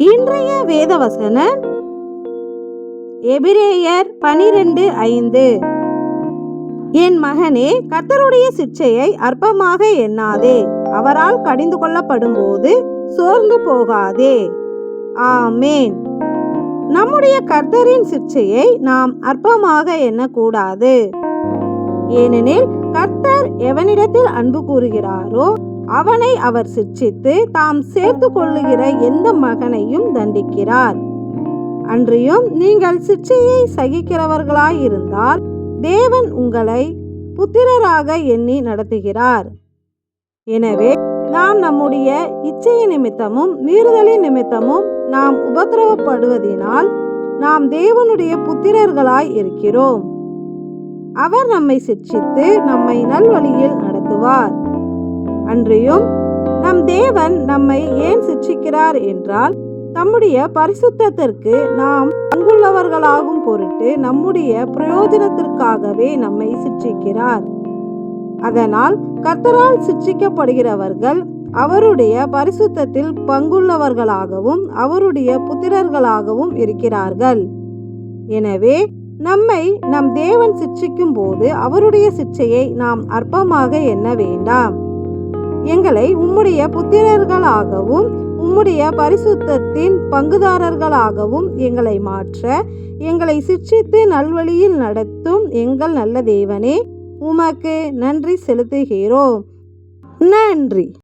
இன்றைய வேதவசனம் எபிரேயர் 12:5. என் மகனே, கர்த்தருடைய சிட்சையை அற்பமாக எண்ணாதே, அவரால் கடிந்து கொள்ளப்படும் போது சோர்ந்து போகாதே. ஆமேன். நம்முடைய கர்த்தரின் சிட்சையை நாம் அற்பமாக எண்ணக்கூடாது. ஏனெனில் கர்த்தர் எவனிடத்தில் அன்பு கூறுகிறாரோ அவனை அவர் சிட்சித்து தாம் சேர்த்து கொள்ளுகிற எந்த மகனையும் தண்டிக்கிறார். அன்றியும் நீங்கள் சிட்சையை சகிக்கிறவர்களாயிருந்தால் தேவன் உங்களை புத்திரராக எண்ணி நடத்துகிறார். எனவே நாம் நம்முடைய இச்சை நிமித்தமும் மீறுதலின் நிமித்தமும் நாம் உபத்திரவப்படுவதினால் நாம் தேவனுடைய புத்திரர்களாய் இருக்கிறோம். அவர் நம்மை சிட்சித்து நம்மை நல்வழியில் நடத்துவார். அன்றியும் நம் தேவன் நம்மை ஏன் சிட்சிக்கிறார் என்றால், தம்முடைய பரிசுத்தத்திற்கு நாம் பங்குள்ளவர்களாகும் பொருட்டு நம்முடைய பிரயோஜனத்திற்காகவே நம்மை சிட்சிக்கிறார். அதனால் கர்த்தரால் சிட்சிக்கப்படுகிறவர்கள் அவருடைய பரிசுத்தத்தில் பங்குள்ளவர்களாகவும் அவருடைய புத்திரர்களாகவும் இருக்கிறார்கள். எனவே நம்மை நம் தேவன் சிட்சிக்கும் போது அவருடைய சிட்சையை நாம் அற்பமாக எண்ண வேண்டாம். எங்களை உம்முடைய புத்திரர்களாகவும் உம்முடைய பரிசுத்தத்தின் பங்குதாரர்களாகவும் எங்களை மாற்ற எங்களை சிட்சித்து நல்வழியில் நடத்தும் எங்கள் நல்ல தேவனே, உமக்கு நன்றி செலுத்துகிறோம். நன்றி.